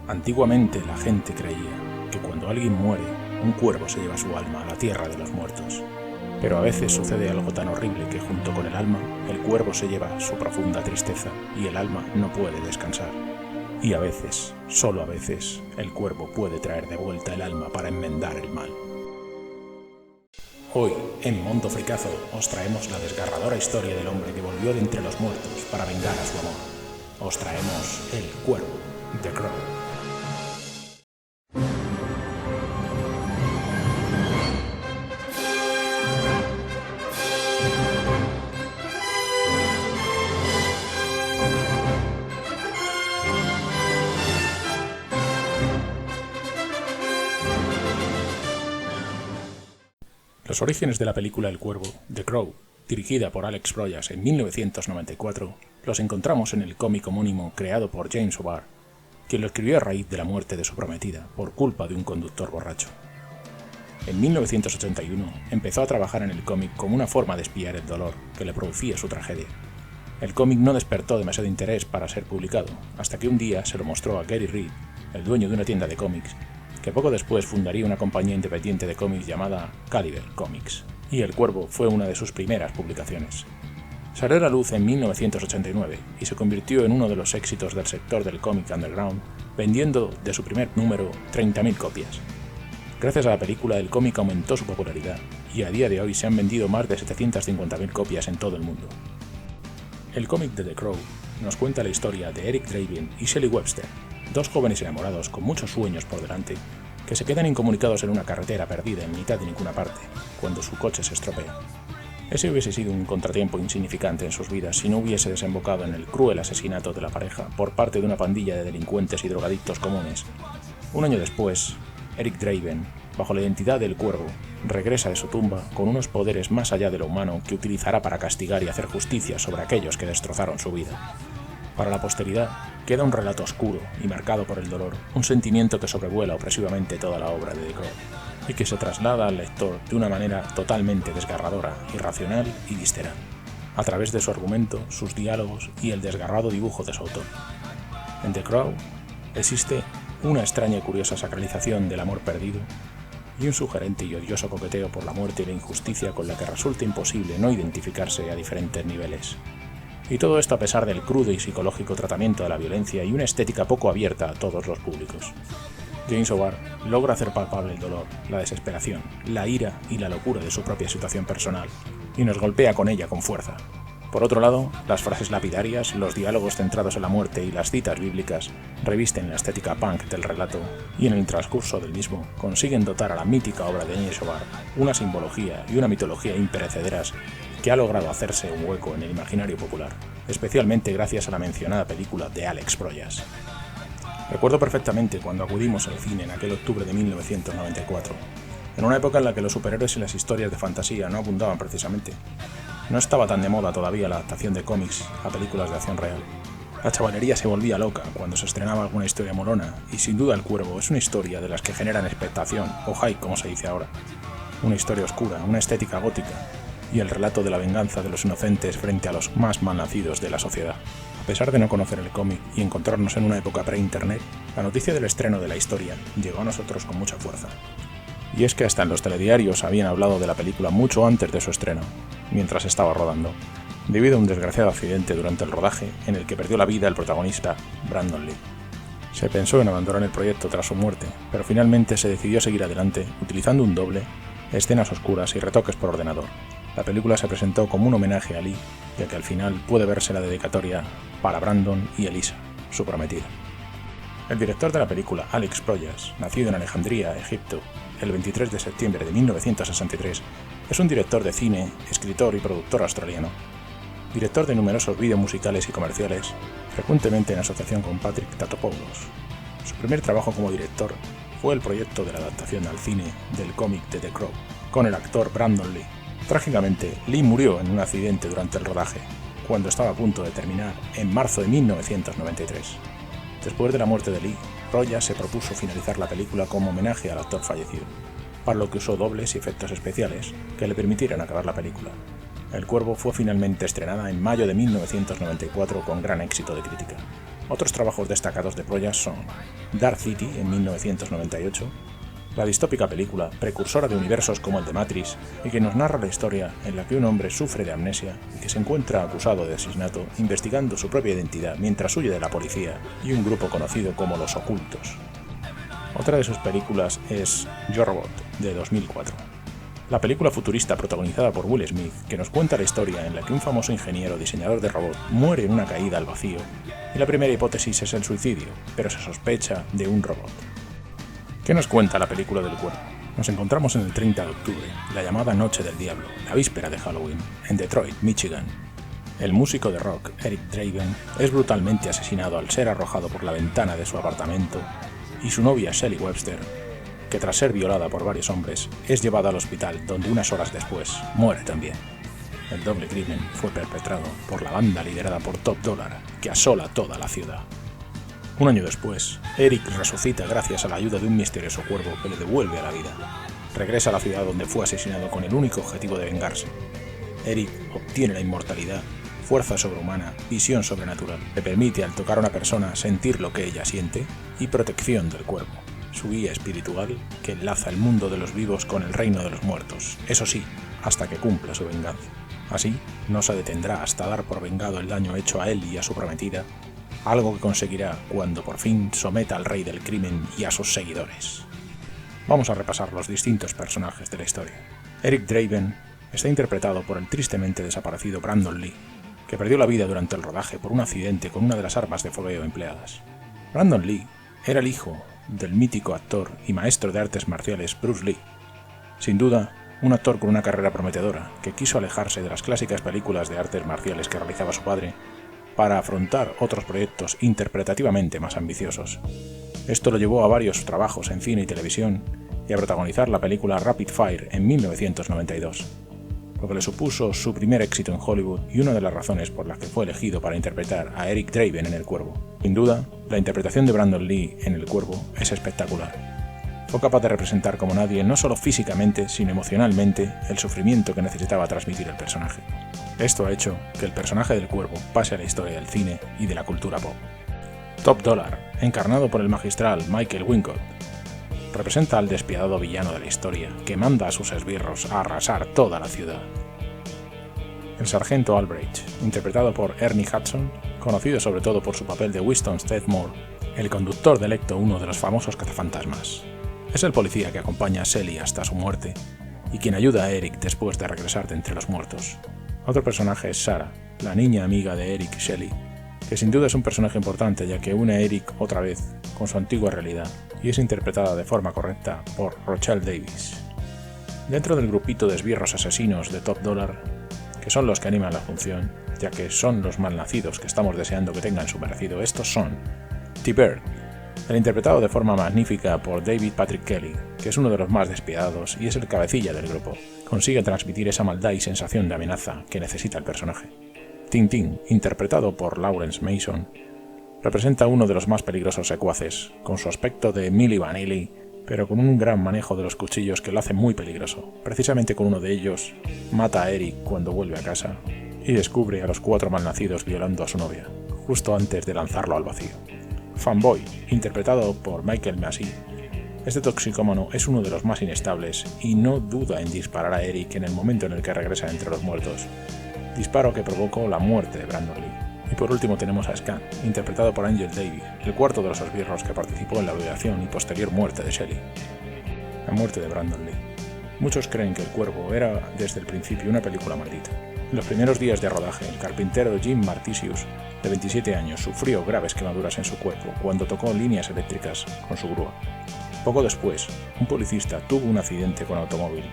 Antiguamente la gente creía que cuando alguien muere, un cuervo se lleva su alma a la tierra de los muertos. Pero a veces sucede algo tan horrible que junto con el alma, el cuervo se lleva su profunda tristeza y el alma no puede descansar. Y a veces, solo a veces, el cuervo puede traer de vuelta el alma para enmendar el mal. Hoy, en Mundo Fricazo, os traemos la desgarradora historia del hombre que volvió de entre los muertos para vengar a su amor. Os traemos El Cuervo, The Crow. Los orígenes de la película El Cuervo, The Crow, dirigida por Alex Proyas en 1994, los encontramos en el cómic homónimo creado por James O'Barr, quien lo escribió a raíz de la muerte de su prometida por culpa de un conductor borracho. En 1981 empezó a trabajar en el cómic como una forma de espiar el dolor que le producía su tragedia. El cómic no despertó demasiado interés para ser publicado, hasta que un día se lo mostró a Gary Reed, el dueño de una tienda de cómics, que poco después fundaría una compañía independiente de cómics llamada Caliber Comics, y El Cuervo fue una de sus primeras publicaciones. Salió a la luz en 1989 y se convirtió en uno de los éxitos del sector del cómic underground, vendiendo de su primer número 30.000 copias. Gracias a la película, el cómic aumentó su popularidad y a día de hoy se han vendido más de 750.000 copias en todo el mundo. El cómic de The Crow nos cuenta la historia de Eric Draven y Shelley Webster, dos jóvenes enamorados con muchos sueños por delante, que se quedan incomunicados en una carretera perdida en mitad de ninguna parte, cuando su coche se estropea. Ese hubiese sido un contratiempo insignificante en sus vidas si no hubiese desembocado en el cruel asesinato de la pareja por parte de una pandilla de delincuentes y drogadictos comunes. Un año después, Eric Draven, bajo la identidad del Cuervo, regresa de su tumba con unos poderes más allá de lo humano que utilizará para castigar y hacer justicia sobre aquellos que destrozaron su vida. Para la posteridad, queda un relato oscuro y marcado por el dolor, un sentimiento que sobrevuela opresivamente toda la obra de The Crow, y que se traslada al lector de una manera totalmente desgarradora, irracional y visceral, a través de su argumento, sus diálogos y el desgarrado dibujo de su autor. En The Crow existe una extraña y curiosa sacralización del amor perdido y un sugerente y odioso coqueteo por la muerte y la injusticia con la que resulta imposible no identificarse a diferentes niveles. Y todo esto a pesar del crudo y psicológico tratamiento de la violencia y una estética poco abierta a todos los públicos. James O'Barr logra hacer palpable el dolor, la desesperación, la ira y la locura de su propia situación personal, y nos golpea con ella con fuerza. Por otro lado, las frases lapidarias, los diálogos centrados en la muerte y las citas bíblicas revisten la estética punk del relato, y en el transcurso del mismo consiguen dotar a la mítica obra de James O'Barr una simbología y una mitología imperecederas que ha logrado hacerse un hueco en el imaginario popular, especialmente gracias a la mencionada película de Alex Proyas. Recuerdo perfectamente cuando acudimos al cine en aquel octubre de 1994, en una época en la que los superhéroes y las historias de fantasía no abundaban precisamente. No estaba tan de moda todavía la adaptación de cómics a películas de acción real. La chavalería se volvía loca cuando se estrenaba alguna historia molona, y sin duda El Cuervo es una historia de las que generan expectación, o hype como se dice ahora. Una historia oscura, una estética gótica, y el relato de la venganza de los inocentes frente a los más malnacidos de la sociedad. A pesar de no conocer el cómic y encontrarnos en una época pre-internet, la noticia del estreno de la historia llegó a nosotros con mucha fuerza. Y es que hasta en los telediarios habían hablado de la película mucho antes de su estreno, mientras estaba rodando, debido a un desgraciado accidente durante el rodaje en el que perdió la vida el protagonista, Brandon Lee. Se pensó en abandonar el proyecto tras su muerte, pero finalmente se decidió seguir adelante utilizando un doble, escenas oscuras y retoques por ordenador. La película se presentó como un homenaje a Lee, ya que al final puede verse la dedicatoria para Brandon y Elisa, su prometida. El director de la película, Alex Proyas, nacido en Alejandría, Egipto, el 23 de septiembre de 1963, es un director de cine, escritor y productor australiano. Director de numerosos vídeos musicales y comerciales, frecuentemente en asociación con Patrick Tatopoulos. Su primer trabajo como director fue el proyecto de la adaptación al cine del cómic de The Crow, con el actor Brandon Lee. Trágicamente, Lee murió en un accidente durante el rodaje, cuando estaba a punto de terminar en marzo de 1993. Después de la muerte de Lee, Proyas se propuso finalizar la película como homenaje al actor fallecido, para lo que usó dobles y efectos especiales que le permitieran acabar la película. El Cuervo fue finalmente estrenada en mayo de 1994 con gran éxito de crítica. Otros trabajos destacados de Proyas son Dark City en 1998, la distópica película precursora de universos como el de Matrix y que nos narra la historia en la que un hombre sufre de amnesia y que se encuentra acusado de asesinato investigando su propia identidad mientras huye de la policía y un grupo conocido como Los Ocultos. Otra de sus películas es Yo Robot, de 2004. La película futurista protagonizada por Will Smith, que nos cuenta la historia en la que un famoso ingeniero diseñador de robot muere en una caída al vacío, y la primera hipótesis es el suicidio, pero se sospecha de un robot. ¿Qué nos cuenta la película del cuerpo? Nos encontramos en el 30 de octubre, la llamada Noche del Diablo, la víspera de Halloween, en Detroit, Michigan. El músico de rock, Eric Draven, es brutalmente asesinado al ser arrojado por la ventana de su apartamento, y su novia Shelley Webster, que tras ser violada por varios hombres, es llevada al hospital donde unas horas después muere también. El doble crimen fue perpetrado por la banda liderada por Top Dollar, que asola toda la ciudad. Un año después, Eric resucita gracias a la ayuda de un misterioso cuervo que le devuelve a la vida. Regresa a la ciudad donde fue asesinado con el único objetivo de vengarse. Eric obtiene la inmortalidad, fuerza sobrehumana, visión sobrenatural. Le permite al tocar a una persona sentir lo que ella siente y protección del cuerpo. Su guía espiritual que enlaza el mundo de los vivos con el reino de los muertos, eso sí, hasta que cumpla su venganza. Así, no se detendrá hasta dar por vengado el daño hecho a él y a su prometida, algo que conseguirá cuando por fin someta al rey del crimen y a sus seguidores. Vamos a repasar los distintos personajes de la historia. Eric Draven está interpretado por el tristemente desaparecido Brandon Lee, que perdió la vida durante el rodaje por un accidente con una de las armas de fogueo empleadas. Brandon Lee era el hijo del mítico actor y maestro de artes marciales Bruce Lee. Sin duda, un actor con una carrera prometedora que quiso alejarse de las clásicas películas de artes marciales que realizaba su padre para afrontar otros proyectos interpretativamente más ambiciosos. Esto lo llevó a varios trabajos en cine y televisión y a protagonizar la película Rapid Fire en 1992, lo que le supuso su primer éxito en Hollywood y una de las razones por las que fue elegido para interpretar a Eric Draven en El Cuervo. Sin duda, la interpretación de Brandon Lee en El Cuervo es espectacular. Fue capaz de representar como nadie, no solo físicamente, sino emocionalmente, el sufrimiento que necesitaba transmitir el personaje. Esto ha hecho que el personaje del Cuervo pase a la historia del cine y de la cultura pop. Top Dollar, encarnado por el magistral Michael Wincott, representa al despiadado villano de la historia que manda a sus esbirros a arrasar toda la ciudad. El sargento Albrecht, interpretado por Ernie Hudson, conocido sobre todo por su papel de Winston Steadmore, el conductor del Ecto-1 de los famosos cazafantasmas. Es el policía que acompaña a Shelley hasta su muerte y quien ayuda a Eric después de regresar de entre los muertos. Otro personaje es Sarah, la niña amiga de Eric y Shelley, que sin duda es un personaje importante ya que une a Eric otra vez con su antigua realidad y es interpretada de forma correcta por Rochelle Davis. Dentro del grupito de esbirros asesinos de Top Dollar, que son los que animan la función, ya que son los malnacidos que estamos deseando que tengan su merecido, estos son T-Bird, el interpretado de forma magnífica por David Patrick Kelly, que es uno de los más despiadados y es el cabecilla del grupo. Consigue transmitir esa maldad y sensación de amenaza que necesita el personaje. Tintín, interpretado por Lawrence Mason, representa uno de los más peligrosos secuaces, con su aspecto de Milli Vanilli, pero con un gran manejo de los cuchillos que lo hace muy peligroso. Precisamente con uno de ellos, mata a Eric cuando vuelve a casa y descubre a los 4 malnacidos violando a su novia, justo antes de lanzarlo al vacío. Fanboy, interpretado por Michael Massey, este toxicómano es uno de los más inestables y no duda en disparar a Eric en el momento en el que regresa entre los muertos, disparo que provocó la muerte de Brandon Lee. Y por último tenemos a Scan, interpretado por Angel Davis, el cuarto de los esbirros que participó en la violación y posterior muerte de Shelley. La muerte de Brandon Lee. Muchos creen que El Cuervo era desde el principio una película maldita. En los primeros días de rodaje, el carpintero Jim Martisius, de 27 años, sufrió graves quemaduras en su cuerpo cuando tocó líneas eléctricas con su grúa. Poco después, un policista tuvo un accidente con automóvil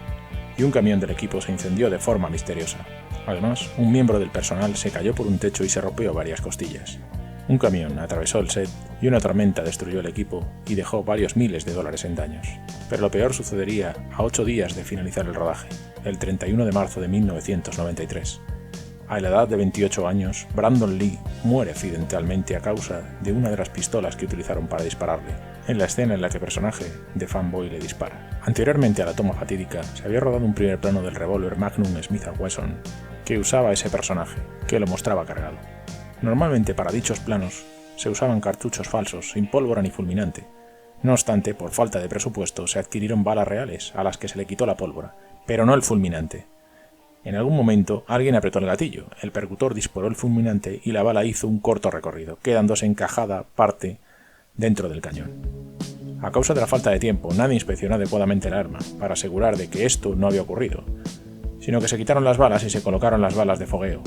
y un camión del equipo se incendió de forma misteriosa. Además, un miembro del personal se cayó por un techo y se rompió varias costillas. Un camión atravesó el set y una tormenta destruyó el equipo y dejó varios miles de dólares en daños. Pero lo peor sucedería a 8 días de finalizar el rodaje, el 31 de marzo de 1993. A la edad de 28 años, Brandon Lee muere accidentalmente a causa de una de las pistolas que utilizaron para dispararle, en la escena en la que el personaje de Fanboy le dispara. Anteriormente a la toma fatídica, se había rodado un primer plano del revólver Magnum Smith & Wesson que usaba ese personaje, que lo mostraba cargado. Normalmente para dichos planos, se usaban cartuchos falsos, sin pólvora ni fulminante. No obstante, por falta de presupuesto, se adquirieron balas reales, a las que se le quitó la pólvora, pero no el fulminante. En algún momento, alguien apretó el gatillo, el percutor disparó el fulminante y la bala hizo un corto recorrido, quedándose encajada parte dentro del cañón. A causa de la falta de tiempo, nadie inspeccionó adecuadamente el arma, para asegurar de que esto no había ocurrido, sino que se quitaron las balas y se colocaron las balas de fogueo.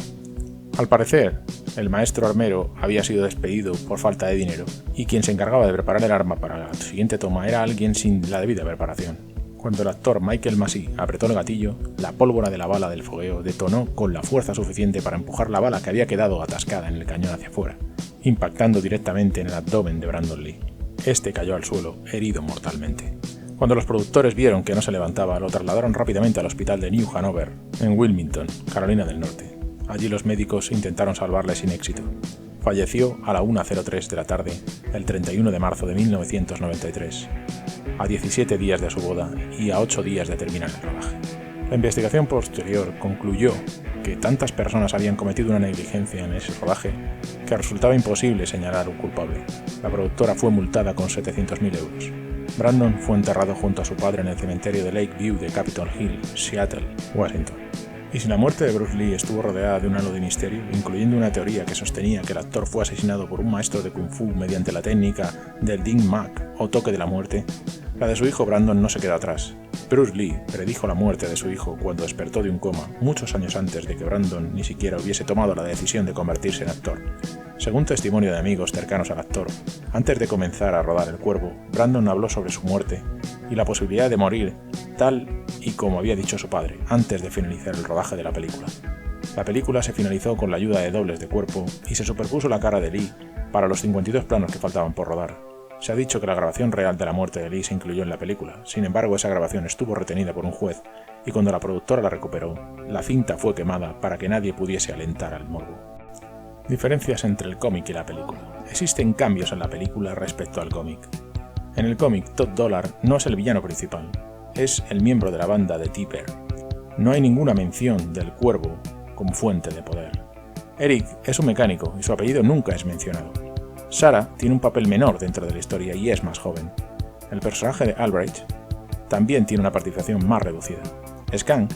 Al parecer, el maestro armero había sido despedido por falta de dinero, y quien se encargaba de preparar el arma para la siguiente toma era alguien sin la debida preparación. Cuando el actor Michael Massee apretó el gatillo, la pólvora de la bala del fogueo detonó con la fuerza suficiente para empujar la bala que había quedado atascada en el cañón hacia afuera, impactando directamente en el abdomen de Brandon Lee. Este cayó al suelo, herido mortalmente. Cuando los productores vieron que no se levantaba, lo trasladaron rápidamente al hospital de New Hanover, en Wilmington, Carolina del Norte. Allí los médicos intentaron salvarle sin éxito. Falleció a la 1:03 de la tarde, el 31 de marzo de 1993, a 17 días de su boda y a 8 días de terminar el rodaje. La investigación posterior concluyó que tantas personas habían cometido una negligencia en ese rodaje que resultaba imposible señalar un culpable. La productora fue multada con 700.000 euros. Brandon fue enterrado junto a su padre en el cementerio de Lakeview de Capitol Hill, Seattle, Washington. Y si la muerte de Bruce Lee estuvo rodeada de un halo de misterio, incluyendo una teoría que sostenía que el actor fue asesinado por un maestro de Kung Fu mediante la técnica del Ding Mak o toque de la muerte, la de su hijo Brandon no se quedó atrás. Bruce Lee predijo la muerte de su hijo cuando despertó de un coma, muchos años antes de que Brandon ni siquiera hubiese tomado la decisión de convertirse en actor. Según testimonio de amigos cercanos al actor, antes de comenzar a rodar El Cuervo, Brandon habló sobre su muerte y la posibilidad de morir tal y como había dicho su padre, antes de finalizar el rodaje de la película. La película se finalizó con la ayuda de dobles de cuerpo y se superpuso la cara de Lee para los 52 planos que faltaban por rodar. Se ha dicho que la grabación real de la muerte de Lee se incluyó en la película, sin embargo esa grabación estuvo retenida por un juez y cuando la productora la recuperó, la cinta fue quemada para que nadie pudiese alentar al morbo. Diferencias entre el cómic y la película. Existen cambios en la película respecto al cómic. En el cómic, Todd Dollar no es el villano principal, es el miembro de la banda de Tipper. No hay ninguna mención del Cuervo como fuente de poder. Eric es un mecánico y su apellido nunca es mencionado. Sarah tiene un papel menor dentro de la historia y es más joven. El personaje de Albrecht también tiene una participación más reducida. Skunk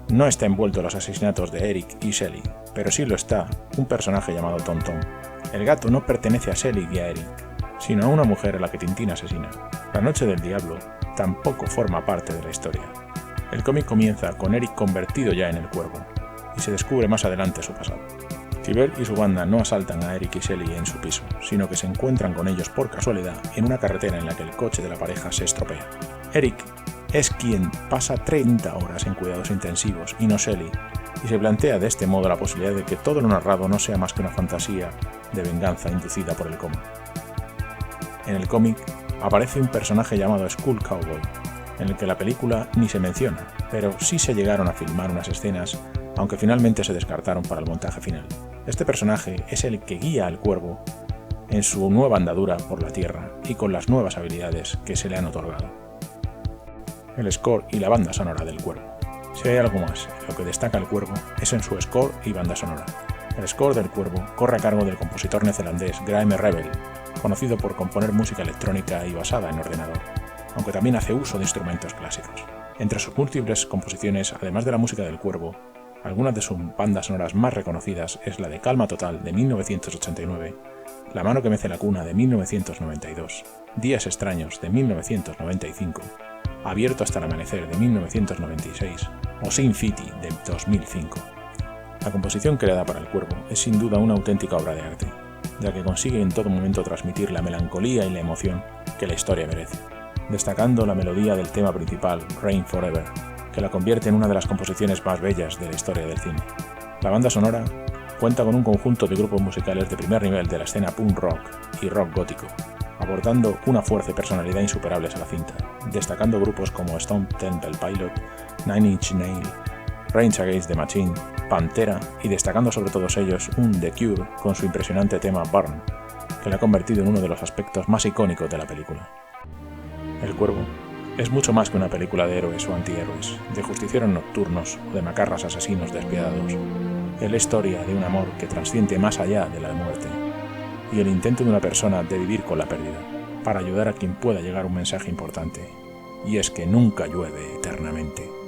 no está envuelto en los asesinatos de Eric y Shelly, pero sí lo está un personaje llamado Tom Tom. El gato no pertenece a Shelly y a Eric, sino a una mujer a la que Tintín asesina. La Noche del Diablo tampoco forma parte de la historia. El cómic comienza con Eric convertido ya en el Cuervo, y se descubre más adelante su pasado. Tiber y su banda no asaltan a Eric y Shelly en su piso, sino que se encuentran con ellos por casualidad en una carretera en la que el coche de la pareja se estropea. Eric es quien pasa 30 horas en cuidados intensivos y no Shelly, y se plantea de este modo la posibilidad de que todo lo narrado no sea más que una fantasía de venganza inducida por el coma. En el cómic aparece un personaje llamado Skull Cowboy, en el que la película ni se menciona, pero sí se llegaron a filmar unas escenas, aunque finalmente se descartaron para el montaje final. Este personaje es el que guía al Cuervo en su nueva andadura por la Tierra y con las nuevas habilidades que se le han otorgado. El score y la banda sonora del Cuervo. Si hay algo más en lo que destaca el Cuervo es en su score y banda sonora. El score del Cuervo corre a cargo del compositor neozelandés Graeme Revell, conocido por componer música electrónica y basada en ordenador, aunque también hace uso de instrumentos clásicos. Entre sus múltiples composiciones, además de la música del Cuervo, algunas de sus bandas sonoras más reconocidas es la de Calma Total de 1989, La mano que mece la cuna de 1992, Días extraños de 1995, Abierto hasta el amanecer de 1996 o Sin City de 2005. La composición creada para el Cuervo es sin duda una auténtica obra de arte, ya que consigue en todo momento transmitir la melancolía y la emoción que la historia merece, destacando la melodía del tema principal, Rain Forever, que la convierte en una de las composiciones más bellas de la historia del cine. La banda sonora cuenta con un conjunto de grupos musicales de primer nivel de la escena punk rock y rock gótico, aportando una fuerza y personalidad insuperables a la cinta, destacando grupos como Stone Temple Pilot, Nine Inch Nails, Rage Against the Machine, Pantera y destacando sobre todos ellos un The Cure con su impresionante tema Burn, que la ha convertido en uno de los aspectos más icónicos de la película. El Cuervo es mucho más que una película de héroes o antihéroes, de justicieros nocturnos o de macarras asesinos despiadados. Es la historia de un amor que trasciende más allá de la muerte. y el intento de una persona de vivir con la pérdida, para ayudar a quien pueda llegar un mensaje importante, y es que nunca llueve eternamente.